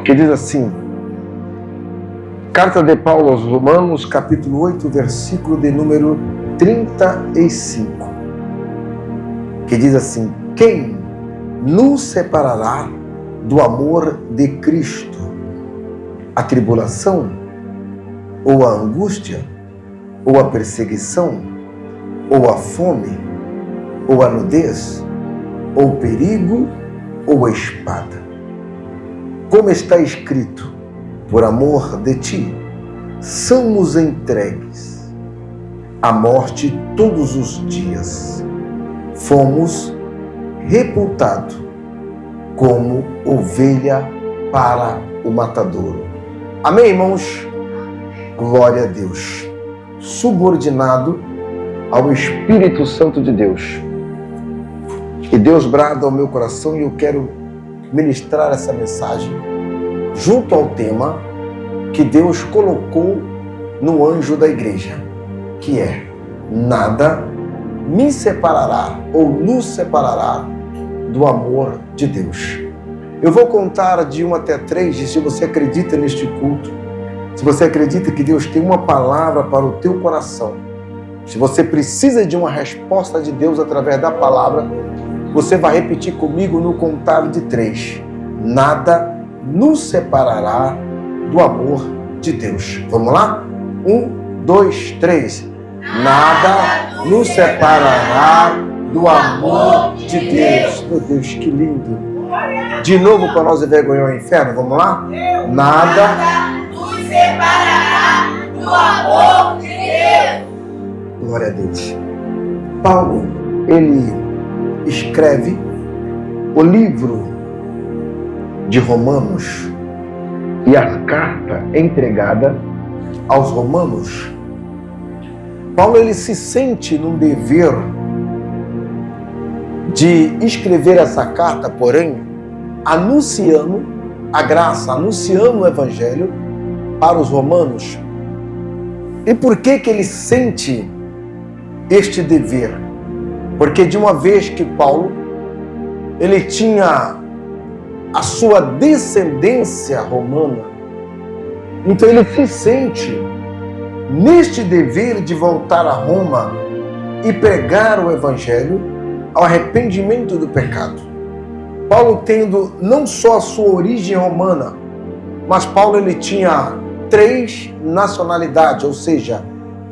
que diz assim: Carta de Paulo aos Romanos, capítulo 8, versículo de número 35, que diz assim: quem nos separará do amor de Cristo? A tribulação, ou a angústia, ou a perseguição, ou a fome, ou a nudez, ou o perigo, ou a espada. Como está escrito: por amor de ti, somos entregues à morte todos os dias. Fomos reputados como ovelha para o matadouro. Amém, irmãos? Glória a Deus. Subordinado ao Espírito Santo de Deus. E Deus brada ao meu coração e eu quero ministrar essa mensagem junto ao tema que Deus colocou no anjo da igreja, que é: nada me separará ou nos separará do amor de Deus. Eu vou contar de 1 até 3, e se você acredita neste culto, se você acredita que Deus tem uma palavra para o teu coração, se você precisa de uma resposta de Deus através da palavra, você vai repetir comigo no contar de 3. Nada nos separará do amor de Deus. Vamos lá? 1, 2, 3. Nada nos separará do amor de Deus. Meu Deus, que lindo. De novo para nós envergonhar o inferno. Vamos lá? Nada nos separará do amor de Deus. Glória a Deus. Paulo, ele escreve o livro de Romanos e a carta entregada aos Romanos. Paulo, ele se sente num dever de escrever essa carta, porém, anunciando a graça, anunciando o evangelho para os romanos. E por que ele sente este dever? Porque de uma vez que Paulo, ele tinha a sua descendência romana, então ele se sente neste dever de voltar a Roma e pregar o evangelho ao arrependimento do pecado. Paulo, tendo não só a sua origem romana, mas Paulo, ele tinha 3 nacionalidades, ou seja,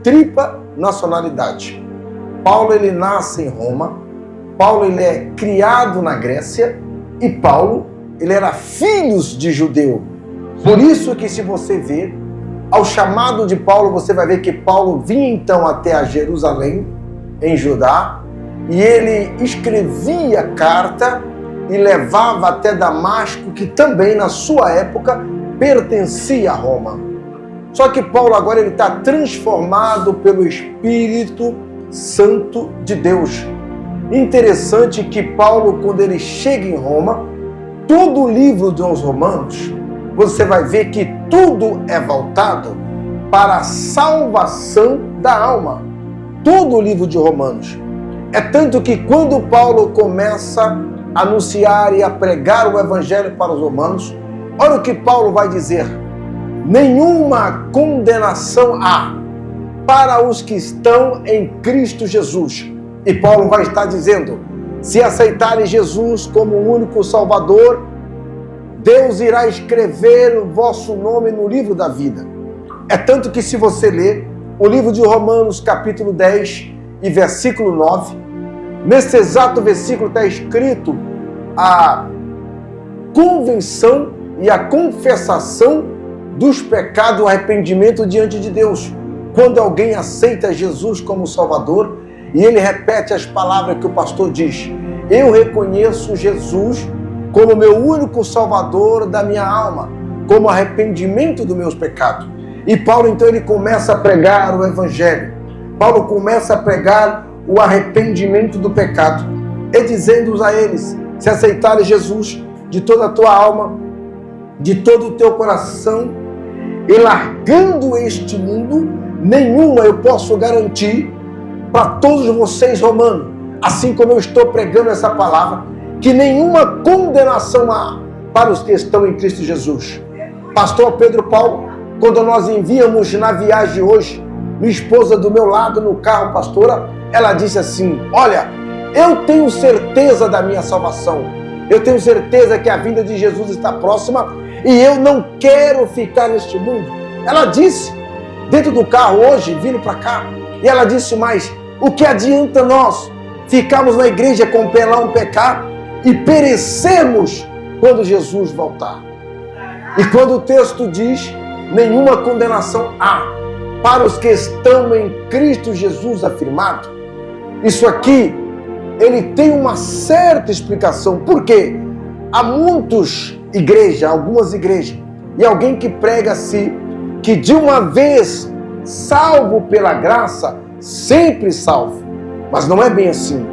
tripla nacionalidade. Paulo, ele nasce em Roma, Paulo, ele é criado na Grécia, e Paulo, ele era filho de judeu. Por isso que, se você ver, ao chamado de Paulo, você vai ver que Paulo vinha então até a Jerusalém, em Judá, e ele escrevia carta e levava até Damasco, que também na sua época pertencia a Roma. Só que Paulo agora ele está transformado pelo Espírito Santo de Deus. Interessante que Paulo, quando ele chega em Roma, todo o livro dos Romanos, você vai ver que tudo é voltado para a salvação da alma. Todo o livro de Romanos. É tanto que quando Paulo começa a anunciar e a pregar o evangelho para os romanos, olha o que Paulo vai dizer: nenhuma condenação há para os que estão em Cristo Jesus. E Paulo vai estar dizendo: se aceitarem Jesus como o único Salvador, Deus irá escrever o vosso nome no livro da vida. É tanto que, se você ler o livro de Romanos, capítulo 10 e versículo 9, nesse exato versículo está escrito a convenção e a confessação dos pecados, o arrependimento diante de Deus. Quando alguém aceita Jesus como Salvador, e ele repete as palavras que o pastor diz: eu reconheço Jesus como meu único Salvador da minha alma, como arrependimento dos meus pecados. E Paulo, então, ele começa a pregar o evangelho. Paulo começa a pregar o arrependimento do pecado, e dizendo a eles: se aceitarem Jesus de toda a tua alma, de todo o teu coração, e largando este mundo, nenhuma, eu posso garantir para todos vocês, romanos, assim como eu estou pregando essa palavra, que nenhuma condenação há para os que estão em Cristo Jesus. Pastor Pedro Paulo, quando nós enviamos na viagem hoje, minha esposa do meu lado no carro, pastora, ela disse assim: olha, eu tenho certeza da minha salvação, eu tenho certeza que a vinda de Jesus está próxima e eu não quero ficar neste mundo. Ela disse, dentro do carro hoje, vindo para cá, e ela disse mais: o que adianta nós ficarmos na igreja com pelão pecar e perecermos quando Jesus voltar? E quando o texto diz, nenhuma condenação há para os que estão em Cristo Jesus afirmado, isso aqui, ele tem uma certa explicação. Por quê? Há algumas igrejas, e alguém que prega assim, que de uma vez salvo pela graça, sempre salvo. Mas não é bem assim.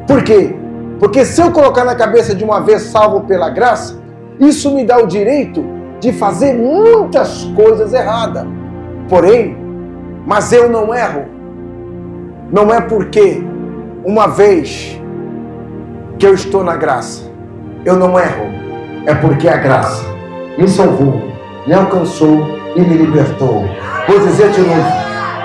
Por quê? Porque se eu colocar na cabeça de uma vez salvo pela graça, isso me dá o direito de fazer muitas coisas erradas. Porém, mas eu não erro. Não é porque uma vez que eu estou na graça, eu não erro. É porque a graça me salvou, me alcançou e me libertou. Vou dizer de novo,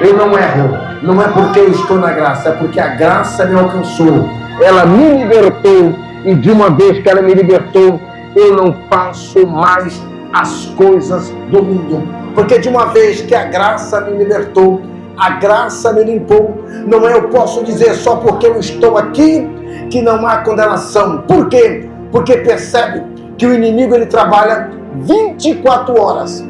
eu não erro. Não é porque eu estou na graça, é porque a graça me alcançou. Ela me libertou e de uma vez que ela me libertou, eu não faço mais as coisas do mundo. Porque de uma vez que a graça me libertou, a graça me limpou, não é eu posso dizer só porque eu estou aqui que não há condenação. Por quê? Porque percebe que o inimigo ele trabalha 24 horas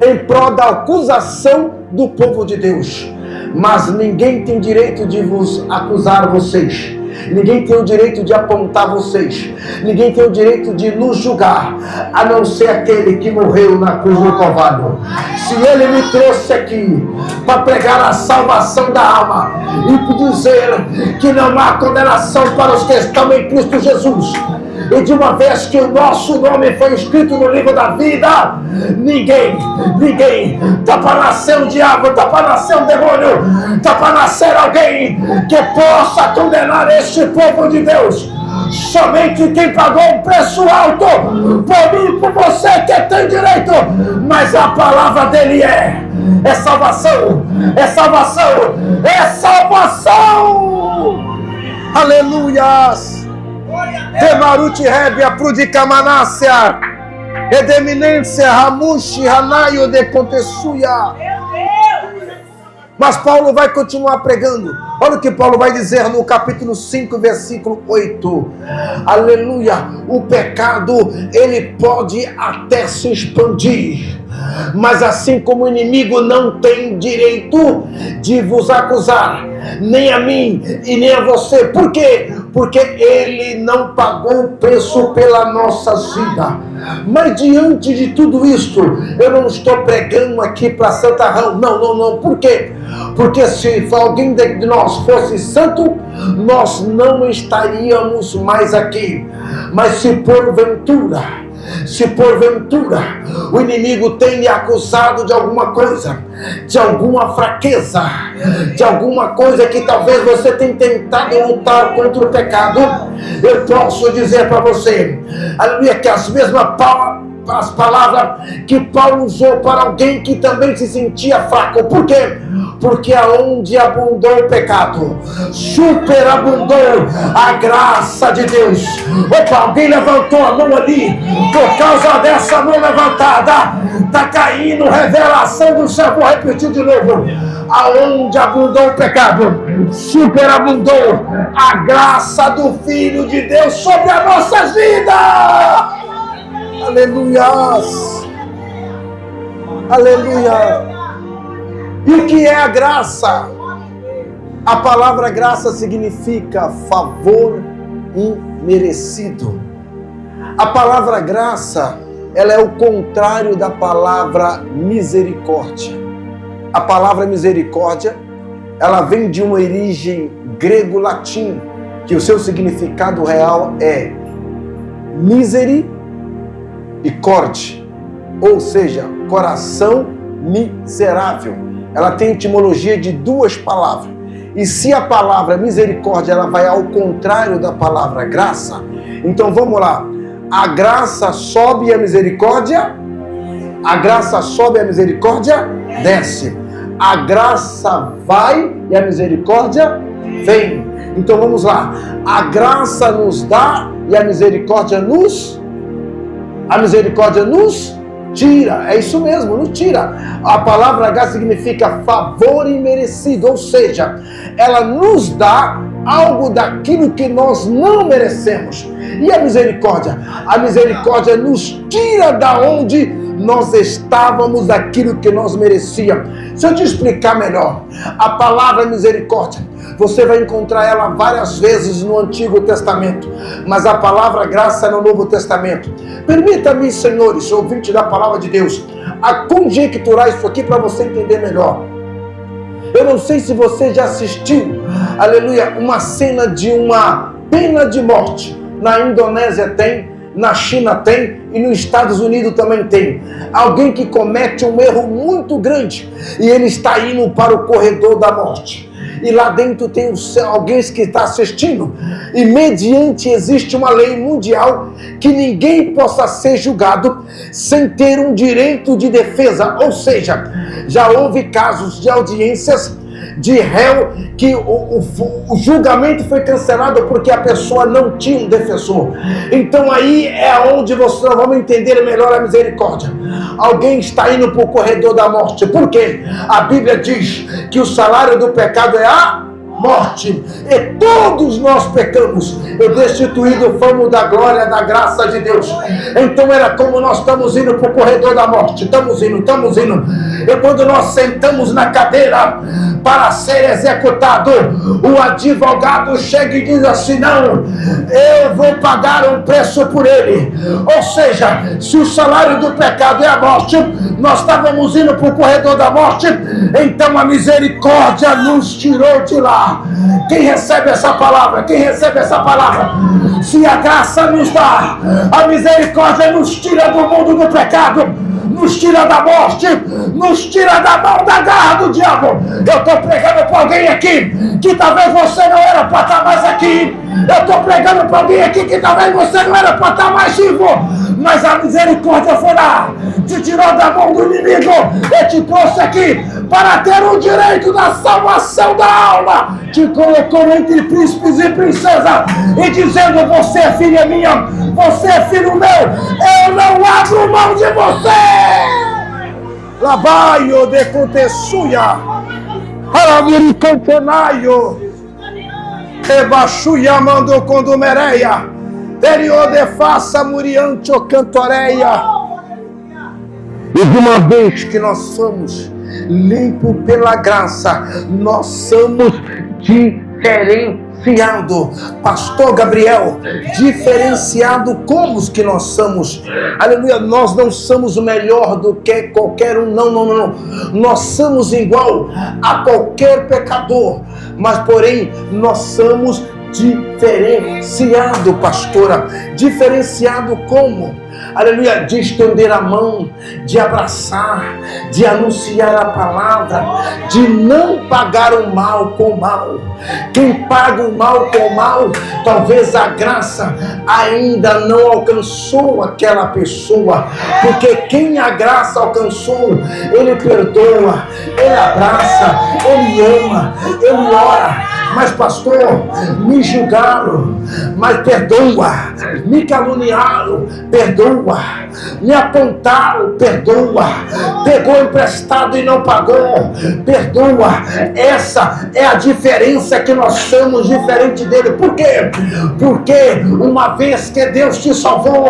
em prol da acusação do povo de Deus. Mas ninguém tem direito de vos acusar vocês. Ninguém tem o direito de apontar vocês. Ninguém tem o direito de nos julgar, a não ser aquele que morreu na cruz do Calvário. Se ele me trouxe aqui para pregar a salvação da alma e dizer que não há condenação para os que estão em Cristo Jesus, e de uma vez que o nosso nome foi escrito no livro da vida, ninguém está para nascer um diabo, está para nascer um demônio, está para nascer alguém que possa condenar este povo de Deus. Somente quem pagou um preço alto por mim e por você que tem direito, mas a palavra dele é salvação, é salvação, é salvação. Aleluias. Demaruti Rebia, Prudicamanássia, Edeminência, Ramushi, Hanaio de Contessuia. Mas Paulo vai continuar pregando. Olha o que Paulo vai dizer no capítulo 5, versículo 8. Aleluia. O pecado, ele pode até se expandir, mas assim como o inimigo não tem direito de vos acusar, nem a mim e nem a você. Por quê? Porque ele não pagou o preço pela nossa vida. Mas diante de tudo isto, eu não estou pregando aqui para santarrão. Não. Por quê? Porque se alguém de nós fosse santo, nós não estaríamos mais aqui. Mas se porventura o inimigo tem lhe acusado de alguma coisa, de alguma fraqueza, de alguma coisa que talvez você tenha tentado lutar contra o pecado, eu posso dizer para você, aleluia, que as mesmas palavras que Paulo usou para alguém que também se sentia fraco. Por quê? Porque aonde abundou o pecado, superabundou a graça de Deus. Opa, alguém levantou a mão ali. Por causa dessa mão levantada, está caindo revelação do céu. Vou repetir de novo. Aonde abundou o pecado, superabundou a graça do Filho de Deus sobre as nossas vidas. Aleluias. Aleluia. E o que é a graça? A palavra graça significa favor imerecido. A palavra graça, ela é o contrário da palavra misericórdia. A palavra misericórdia, ela vem de uma origem grego-latim, que o seu significado real é miseri e corte, ou seja, coração miserável. Ela tem etimologia de duas palavras. E se a palavra misericórdia ela vai ao contrário da palavra graça, então vamos lá. A graça sobe e a misericórdia? A graça sobe e a misericórdia desce. A graça vai e a misericórdia vem. Então vamos lá. A graça nos dá e a misericórdia nos tira. É isso mesmo, nos tira. A palavra graça significa favor imerecido, ou seja, ela nos dá algo daquilo que nós não merecemos. E a misericórdia? A misericórdia nos tira da onde nós estávamos, daquilo que nós merecíamos. Se eu te explicar melhor, a palavra misericórdia, você vai encontrar ela várias vezes no Antigo Testamento, mas a palavra graça é no Novo Testamento. Permita-me, senhores, ouvintes da palavra de Deus, a conjecturar isso aqui para você entender melhor. Eu não sei se você já assistiu, aleluia, uma cena de uma pena de morte. Na Indonésia tem, na China tem e nos Estados Unidos também tem. Alguém que comete um erro muito grande e ele está indo para o corredor da morte. E lá dentro tem alguém que está assistindo. E mediante existe uma lei mundial que ninguém possa ser julgado sem ter um direito de defesa. Ou seja, já houve casos de audiências de réu que o julgamento foi cancelado porque a pessoa não tinha um defensor. Então aí é onde nós vamos entender melhor a misericórdia. Alguém está indo para o corredor da morte. Por quê? A Bíblia diz que o salário do pecado é a morte. E todos nós pecamos. E destituídos fomos da glória, da graça de Deus. Então era como nós estamos indo para o corredor da morte. Estamos indo. E quando nós sentamos na cadeira para ser executado, o advogado chega e diz assim: não, eu vou pagar um preço por ele. Ou seja, se o salário do pecado é a morte, nós estávamos indo para o corredor da morte, então a misericórdia nos tirou de lá. Quem recebe essa palavra? Se a graça nos dá, a misericórdia nos tira do mundo do pecado, nos tira da morte, nos tira da mão da garra do diabo. Eu estou pregando para alguém aqui que talvez você não era para estar mais aqui. Eu estou pregando para alguém aqui que talvez você não era para estar mais vivo, mas a misericórdia foi lá, te tirou da mão do inimigo e te trouxe aqui para ter o direito da salvação da alma. Te colocou entre príncipes e princesas e dizendo: você é filha minha, você é filho meu, eu não abro mão de você. Labaio de contessuia, aramiricantenaio, rebaixuia mando condumereia, terio de faça muriante o cantoreia. E de uma vez que nós somos limpos pela graça, nós somos diferenciado. Pastor Gabriel, diferenciado como os que nós somos? Aleluia, nós não somos melhor do que qualquer um, não. Nós somos igual a qualquer pecador, mas porém nós somos diferenciado, pastora. Diferenciado como? Aleluia, de estender a mão, de abraçar, de anunciar a palavra, de não pagar o mal com o mal. Quem paga o mal com o mal, talvez a graça ainda não alcançou aquela pessoa, porque quem a graça alcançou, ele perdoa, ele abraça, ele ama, ele ora. Mas pastor, me julgaram, mas perdoa. Me caluniaram, perdoa. Me apontaram, perdoa. Pegou emprestado e não pagou, perdoa. Essa é a diferença, que nós somos diferente dele. Por quê? Porque uma vez que Deus te salvou,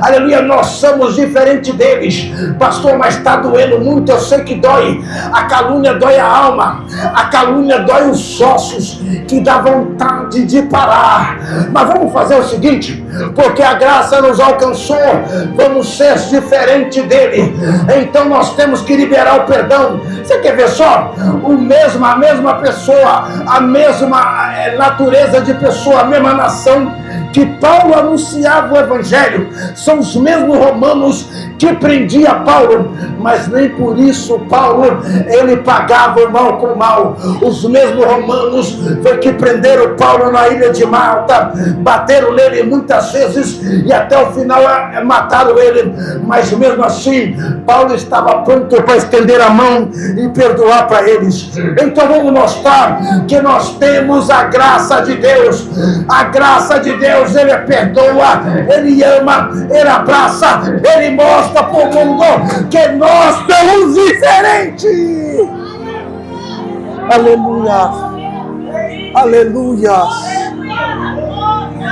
aleluia, nós somos diferente deles. Pastor, mas está doendo muito, eu sei que dói. A calúnia dói a alma, a calúnia dói os ossos, que dá vontade de parar. Mas vamos fazer o seguinte, porque a graça nos alcançou, vamos ser diferente dele. Então nós temos que liberar o perdão. Você quer ver só? A mesma pessoa, a mesma natureza de pessoa, a mesma nação que Paulo anunciava o evangelho, são os mesmos romanos que que prendia Paulo, mas nem por isso Paulo, ele pagava o mal com o mal. Os mesmos romanos foi que prenderam Paulo na ilha de Malta, bateram nele muitas vezes e até o final mataram ele, mas mesmo assim Paulo estava pronto para estender a mão e perdoar para eles. Então vamos mostrar que nós temos a graça de Deus. A graça de Deus, ele perdoa, ele ama, ele abraça, ele mostra para o mundo que nós somos diferentes. Aleluia, aleluia.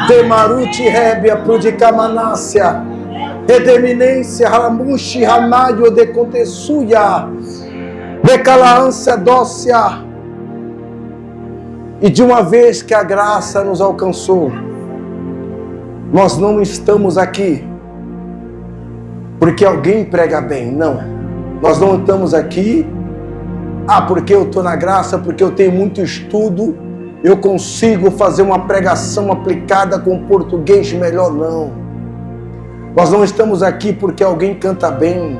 Temaruti rebia prudicamanácia, redeminência, ramushi, ramaio de contessuia, decalaância dócia. E de uma vez que a graça nos alcançou, nós não estamos aqui porque alguém prega bem, não. Nós não estamos aqui, porque eu estou na graça, porque eu tenho muito estudo, eu consigo fazer uma pregação aplicada com português melhor, não. Nós não estamos aqui porque alguém canta bem.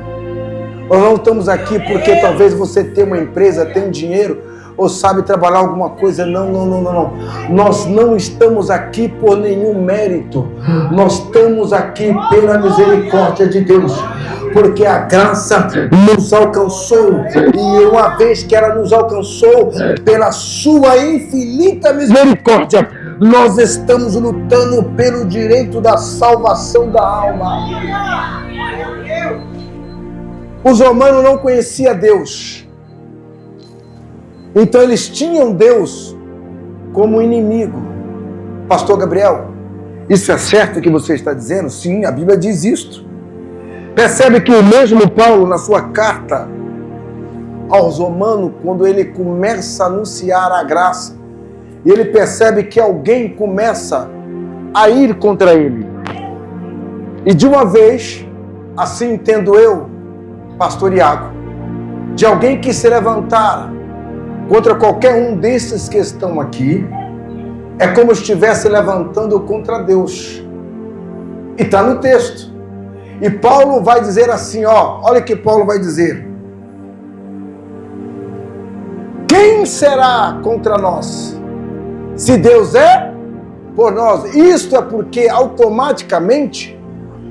Nós não estamos aqui porque talvez você tenha uma empresa, tenha dinheiro, ou sabe trabalhar alguma coisa. Não. Nós não estamos aqui por nenhum mérito. Nós estamos aqui pela misericórdia de Deus. Porque a graça nos alcançou. E uma vez que ela nos alcançou, pela sua infinita misericórdia, nós estamos lutando pelo direito da salvação da alma. Os romanos não conheciam Deus. Então eles tinham Deus como inimigo. Pastor Gabriel, isso é certo que você está dizendo? Sim, a Bíblia diz isto. Percebe que o mesmo Paulo, na sua carta aos romanos, quando ele começa a anunciar a graça, ele percebe que alguém começa a ir contra ele. E de uma vez, assim entendo eu, pastor Iago, de alguém que se levantar contra qualquer um desses que estão aqui, é como se estivesse levantando contra Deus. E está no texto. E Paulo vai dizer assim, olha o que Paulo vai dizer. Quem será contra nós? Se Deus é por nós. Isto é porque automaticamente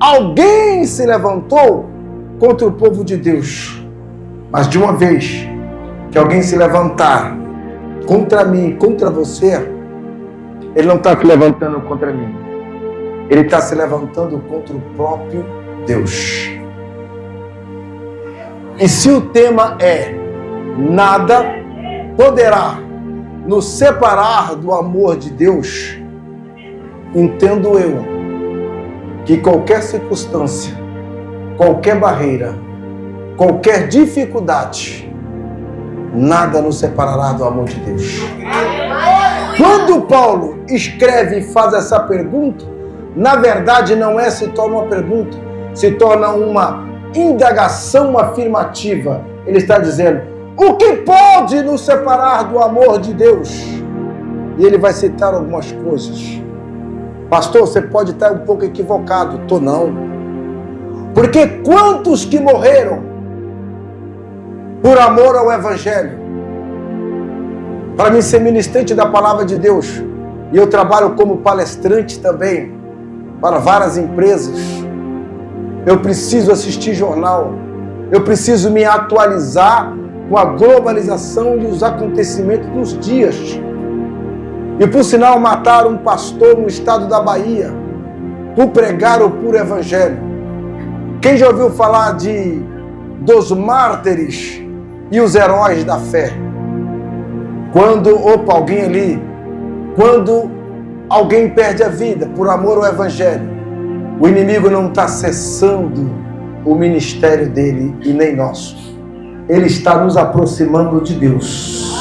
alguém se levantou contra o povo de Deus. Mas de uma vez que alguém se levantar contra mim, contra você, ele não está se levantando contra mim. Ele está se levantando contra o próprio Deus. E se o tema é nada poderá nos separar do amor de Deus, entendo eu que qualquer circunstância, qualquer barreira, qualquer dificuldade, nada nos separará do amor de Deus. Quando Paulo escreve e faz essa pergunta, na verdade não se torna uma pergunta, se torna uma indagação afirmativa. Ele está dizendo, o que pode nos separar do amor de Deus? E ele vai citar algumas coisas. Pastor, você pode estar um pouco equivocado. Tô não. Porque quantos que morreram por amor ao Evangelho? Para mim ser ministrante da Palavra de Deus, e eu trabalho como palestrante também, para várias empresas, eu preciso assistir jornal, eu preciso me atualizar com a globalização e os acontecimentos dos dias. E por sinal mataram um pastor no estado da Bahia, por pregar o puro Evangelho. Quem já ouviu falar dos mártires e os heróis da fé? Quando alguém perde a vida por amor ao Evangelho, o inimigo não está cessando o ministério dele e nem nosso. Ele está nos aproximando de Deus.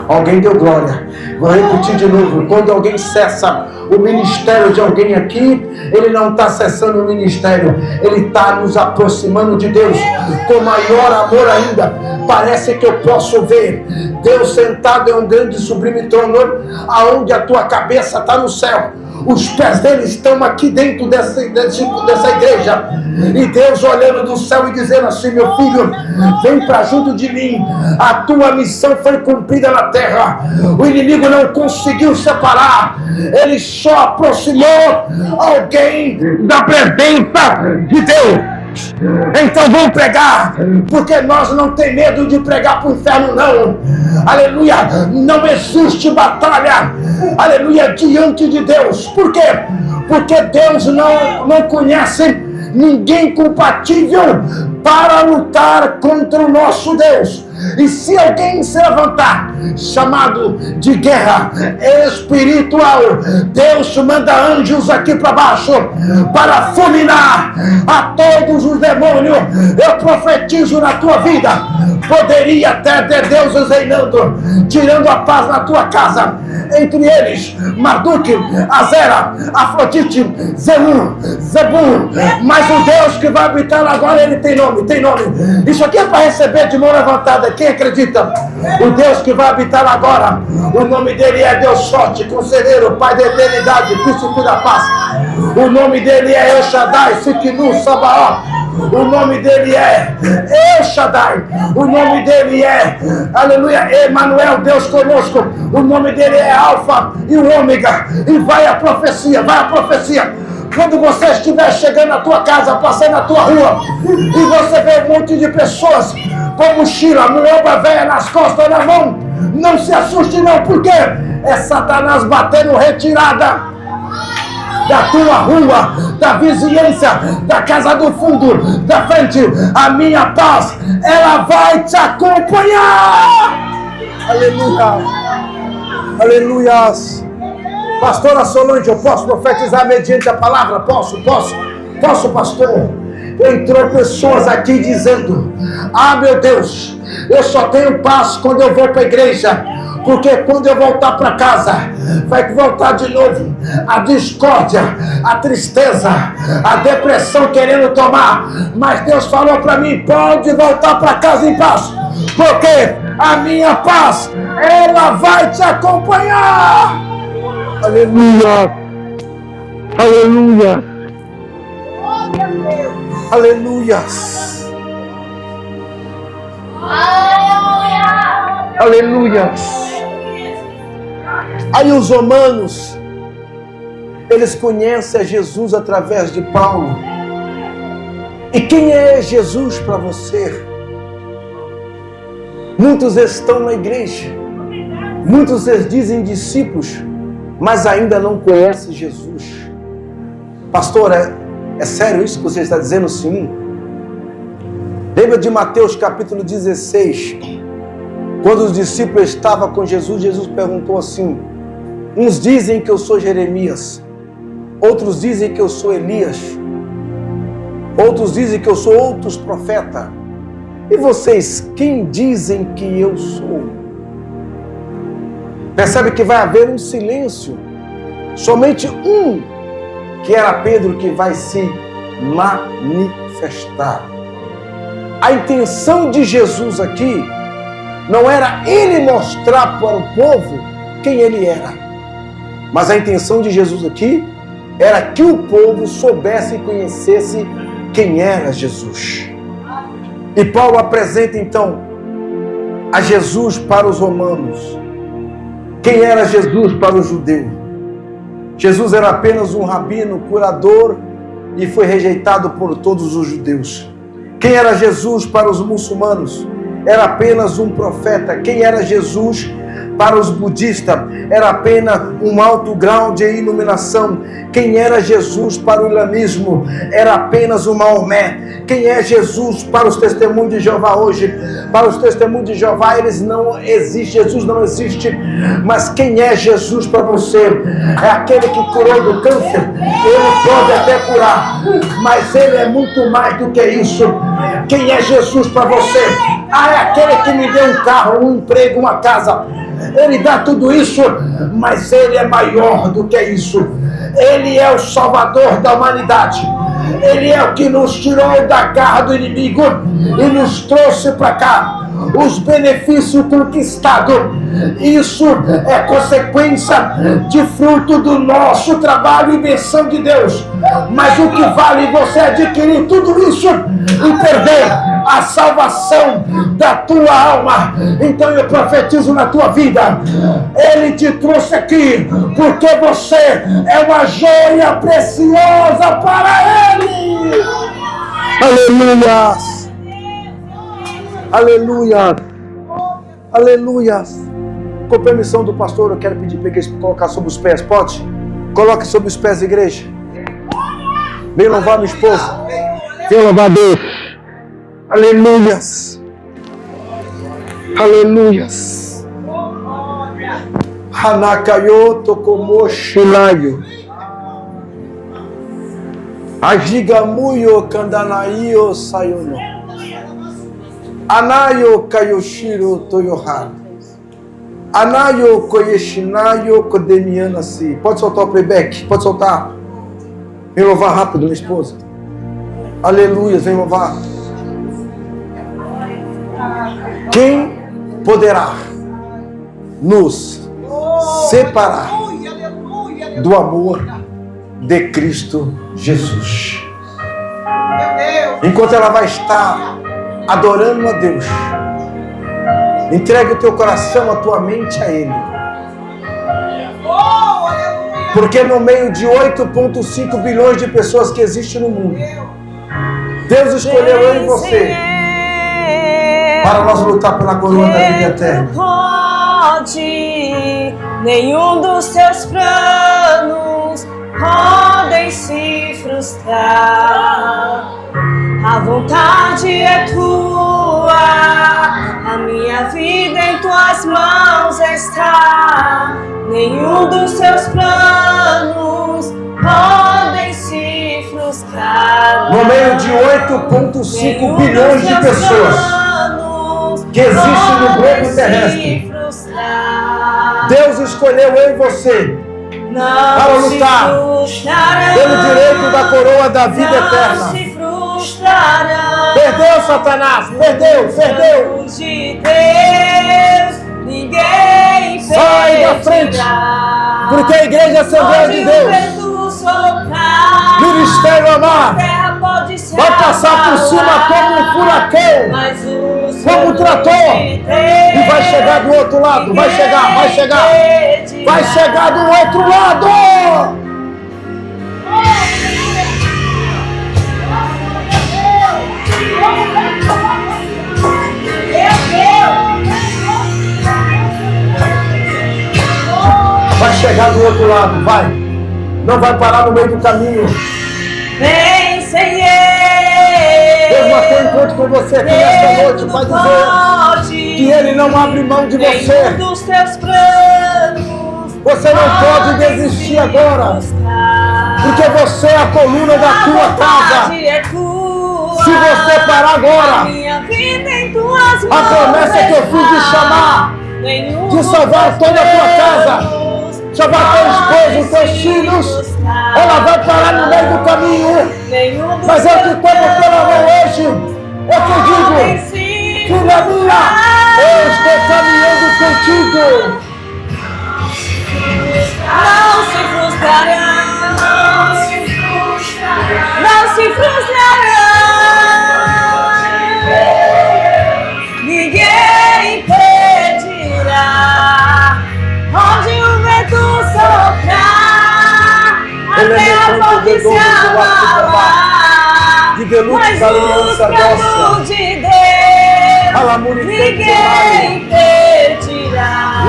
Alguém deu glória. Vou repetir de novo. Quando alguém cessa o ministério de alguém aqui, ele não está cessando o ministério, ele está nos aproximando de Deus com maior amor ainda. Parece que eu posso ver Deus sentado em um grande e sublime trono, aonde a tua cabeça está no céu, Os pés deles estão aqui dentro dessa igreja. E Deus olhando do céu e dizendo assim: meu filho, vem para junto de mim. A tua missão foi cumprida na terra. O inimigo não conseguiu separar. Ele só aproximou alguém da presença de Deus. Então vamos pregar, porque nós não temos medo de pregar para o inferno, não. Aleluia, não existe batalha, aleluia, diante de Deus. Por quê? Porque Deus não conhece ninguém compatível para lutar contra o nosso Deus. E se alguém se levantar, chamado de guerra espiritual, Deus manda anjos aqui para baixo para fulminar a todos os demônios. Eu profetizo na tua vida, poderia até ter deuses reinando, tirando a paz na tua casa. Entre eles, Marduk, Azera, Afrodite, Zebum. Mas o Deus que vai habitar agora, ele tem nome, tem nome. Isso aqui é para receber de mão levantada. Quem acredita? O Deus que vai habitar agora, o nome dele é Deus Forte, Conselheiro, Pai da Eternidade, Príncipe da Paz. O nome dele é El Shaddai, Sikinu, Sabaoth. O nome dele é El Shaddai. O nome dele é, aleluia, Emanuel, Deus conosco. O nome dele é Alfa e o Ômega. E vai a profecia, vai a profecia. Quando você estiver chegando na tua casa, passando na tua rua, e você vê um monte de pessoas com mochila, muamba velha nas costas, na mão, não se assuste não, porque é Satanás batendo retirada da tua rua, da vizinhança, da casa do fundo, da frente. A minha paz, ela vai te acompanhar. Aleluia, aleluias. Pastora Solange, eu posso profetizar mediante a palavra? Posso, pastor. Entrou pessoas aqui dizendo: ah, meu Deus, eu só tenho paz quando eu vou para a igreja, porque quando eu voltar para casa, vai voltar de novo a discórdia, a tristeza, a depressão querendo tomar. Mas Deus falou para mim: pode voltar para casa em paz, porque a minha paz, ela vai te acompanhar. Aleluia, aleluia, aleluias, aleluias. Aí os romanos, eles conhecem a Jesus através de Paulo. E quem é Jesus para você? Muitos estão na igreja, muitos se dizem discípulos, mas ainda não conhecem Jesus. Pastor, é sério isso que você está dizendo? Sim. Lembra de Mateus capítulo 16, quando os discípulos estavam com Jesus, Jesus perguntou assim: uns dizem que eu sou Jeremias, outros dizem que eu sou Elias, outros dizem que eu sou outros profetas. E vocês, quem dizem que eu sou? Percebe que vai haver um silêncio. Somente um, que era Pedro, que vai se manifestar. A intenção de Jesus aqui não era ele mostrar para o povo quem ele era, mas a intenção de Jesus aqui era que o povo soubesse e conhecesse quem era Jesus. E Paulo apresenta então a Jesus para os romanos. Quem era Jesus para o judeu? Jesus era apenas um rabino, curador, e foi rejeitado por todos os judeus. Quem era Jesus para os muçulmanos? Era apenas um profeta. Quem era Jesus para os budistas? Era apenas um alto grau de iluminação. Quem era Jesus para o islamismo? Era apenas um Maomé. Quem é Jesus para os testemunhos de Jeová hoje? Para os testemunhos de Jeová, eles não existem, Jesus não existe. Mas quem é Jesus para você? É aquele que curou do câncer. Ele pode até curar, mas ele é muito mais do que isso. Quem é Jesus para você? Ah, é aquele que me deu um carro, um emprego, uma casa. Ele dá tudo isso, mas ele é maior do que isso. Ele é o Salvador da humanidade. Ele é o que nos tirou da garra do inimigo e nos trouxe para cá. os benefícios conquistados. Isso é consequência de fruto do nosso trabalho e bênção de Deus. Mas o que vale você adquirir tudo isso e perder a salvação da tua alma? Então eu profetizo na tua vida. Ele te trouxe aqui porque você é uma joia preciosa para Ele. Aleluia! Aleluia! Aleluia! Com permissão do pastor, eu quero pedir para a igreja colocar sobre os pés. Pode? Coloque sobre os pés, igreja. Vem louvar minha esposa. Vem louvar Deus. Aleluias. Aleluias. Hanakayo tokomo shilayo. Ajigamuyo kandanayo sayuno. Anayo kayoshiro toyohara. Anayo koyeshinayo kodemianasi. Pode soltar o playback? Pode soltar. Vem louvar rápido, minha esposa. Aleluia, vem louvar. Quem poderá nos separar do amor de Cristo Jesus? Enquanto ela vai estar adorando a Deus, entregue o teu coração, a tua mente a Ele. Porque no meio de 8,5 bilhões de pessoas que existem no mundo, Deus escolheu eu e você para nós lutar pela coroa da vida eterna. Pode, nenhum dos teus planos podem se frustrar. A vontade é tua, a minha vida em tuas mãos está. Nenhum dos teus planos podem se frustrar. No meio de 8,5 bilhões de pessoas que existem no globo terrestre, Deus escolheu eu e você para lutar pelo direito da coroa da vida eterna. Perdeu, Satanás, perdeu. De Deus, ninguém sai da frente, porque a igreja é a Assembleia de Deus. Ministério Amar vai passar por cima como um furacão, como um trator, e vai chegar do outro lado. Vai chegar do outro lado. Vai chegar do outro lado, vai. Não vai parar no meio do caminho. Vem, Senhor. Deus marcou um encontro com você aqui nesta noite para dizer que Ele não abre mão de você. Dos teus planos, você não pode desistir agora, porque você é a coluna da tua casa. Se você parar agora, a promessa que eu fiz de chamar, de salvar toda a tua casa, salvar teu esposo, teus filhos, ela vai parar no meio do caminho. Mas eu que tomo pela mão hoje, eu te digo, filha minha, eu estou caminhando contigo. Não se frustrarão, não se frustrarão, ninguém impedirá. Onde o vento soprar, a terra pode se abalar, mas o plano de Deus ninguém impedirá.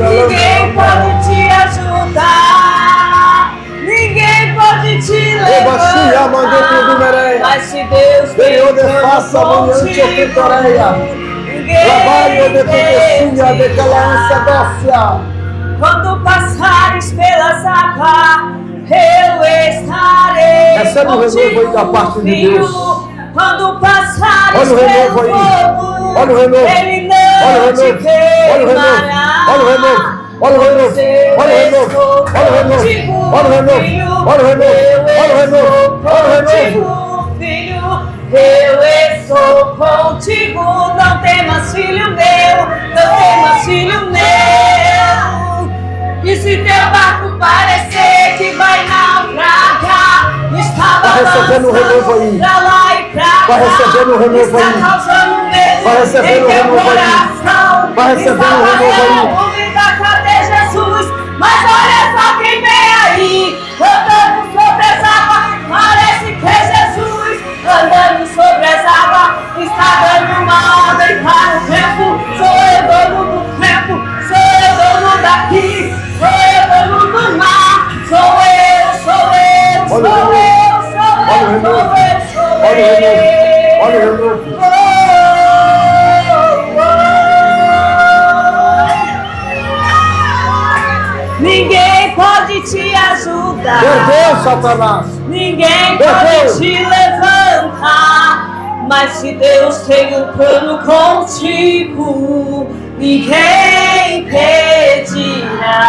Ninguém pode te ajudar, ninguém pode te levar, mas se Deus tem quando passares pelas águas, eu estarei. Recebe o renovo aí da parte de Deus. Quando passares pelo fogo, Ele não te queimará. Olha o renovo. Olha o renovo. Olha o renovo. Olha o renovo. Olha o renovo. Olha o renovo. Olha o renovo. Olha o renovo. Eu estou contigo, não temas, filho meu, não temas, filho meu. E se teu barco parecer que vai naufragar, estava recebendo um renovo aí. pra lá e pra cá, Vai recebendo um renovo aí. está causando medo Vai recebendo em teu um renovo aí. coração. Vai recebendo Está um renovo aí. varrendo o mundo da cadê Jesus, mas olha só quem vem aí, andando sobre as águas, parece que é Jesus, andando sobre as águas, está dando uma ordem para o tempo, sou eu dono do tempo, sou eu dono daqui, sou eu dono do mar, sou eu, sou eu, sou eu, sou eu, sou eu, sou eu. Olha o renovo. Olha o renovo. Ninguém pode te ajudar. Perdeu, Satanás. Ninguém Perdeu. pode te levantar. Mas se Deus tem um plano contigo, ninguém impedirá.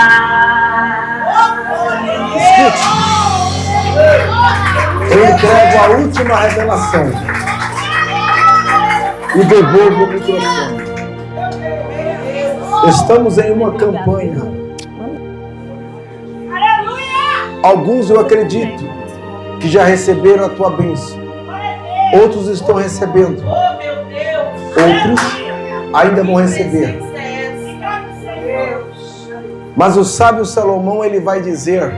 Eu entrego a última revelação e devolvo o microfone. Estamos em uma campanha. Alguns, eu acredito, que já receberam a tua bênção. Outros estão recebendo. Outros ainda vão receber. Mas o sábio Salomão, ele vai dizer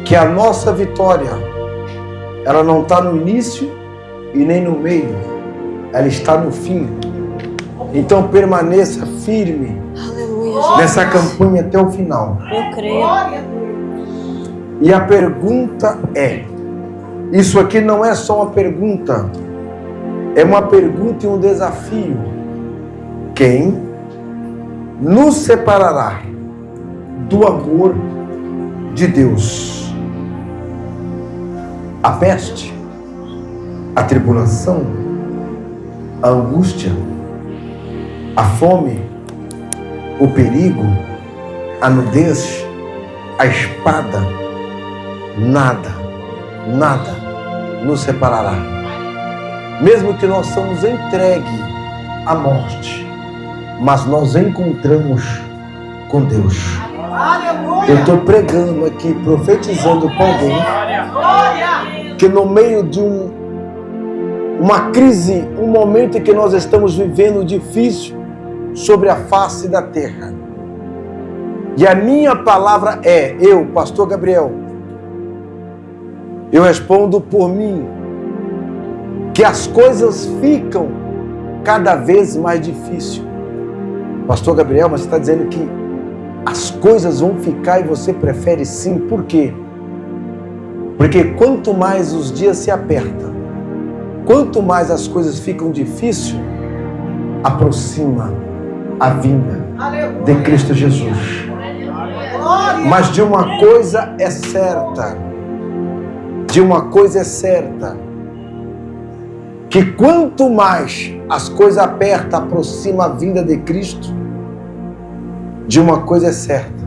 que a nossa vitória, ela não está no início e nem no meio. Ela está no fim. Então permaneça firme nessa campanha até o final. Eu creio. E a pergunta é, isso aqui não é só uma pergunta, é uma pergunta e um desafio. Quem nos separará do amor de Deus? A peste, a tribulação, a angústia, a fome, o perigo, a nudez, a espada. Nada nos separará. Mesmo que nós somos entregues à morte, mas nós encontramos com Deus. Eu estou pregando aqui, profetizando para alguém que no meio de uma crise, um momento em que nós estamos vivendo difícil sobre a face da terra. E a minha palavra é, eu, pastor Gabriel, eu respondo por mim, que as coisas ficam cada vez mais difíceis. Pastor Gabriel, mas você está dizendo que as coisas vão ficar e você prefere sim, por quê? Porque quanto mais os dias se apertam, quanto mais as coisas ficam difíceis, aproxima a vinda de Cristo Jesus. Mas de uma coisa é certa, que quanto mais as coisas apertam, aproxima a vinda de Cristo. De uma coisa é certa,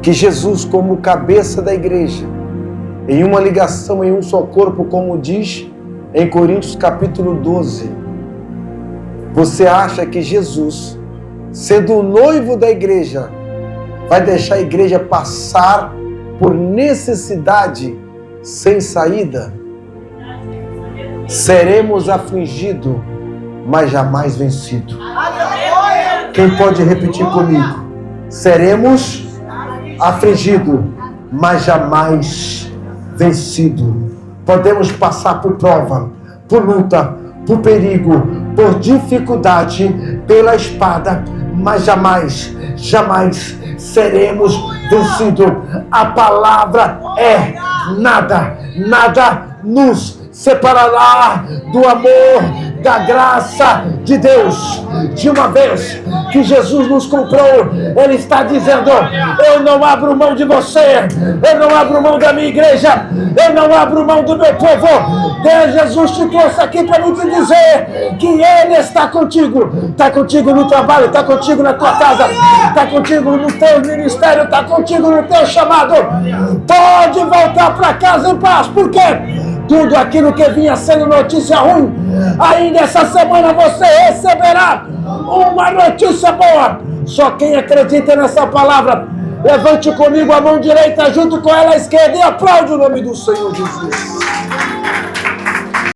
que Jesus, como cabeça da igreja, em uma ligação, em um só corpo, como diz em Coríntios capítulo 12, você acha que Jesus, sendo o noivo da igreja, vai deixar a igreja passar por necessidade sem saída? Seremos afligidos, mas jamais vencidos. Quem pode repetir comigo? Seremos afligidos, mas jamais vencidos. Podemos passar por prova, por luta, por perigo, por dificuldade, pela espada, mas jamais seremos vencidos. A palavra é: nada nos separará do amor, da graça de Deus. De uma vez que Jesus nos comprou, Ele está dizendo: eu não abro mão de você, eu não abro mão da minha igreja, eu não abro mão do meu povo. Deus, Jesus te trouxe aqui para me te dizer que Ele está contigo no trabalho, está contigo na tua casa, está contigo no teu ministério, está contigo no teu chamado. Pode voltar para casa em paz. Por quê? tudo aquilo que vinha sendo notícia ruim, ainda essa semana você receberá uma notícia boa. Só quem acredita nessa palavra, levante comigo a mão direita junto com ela a esquerda e aplaude o nome do Senhor Jesus.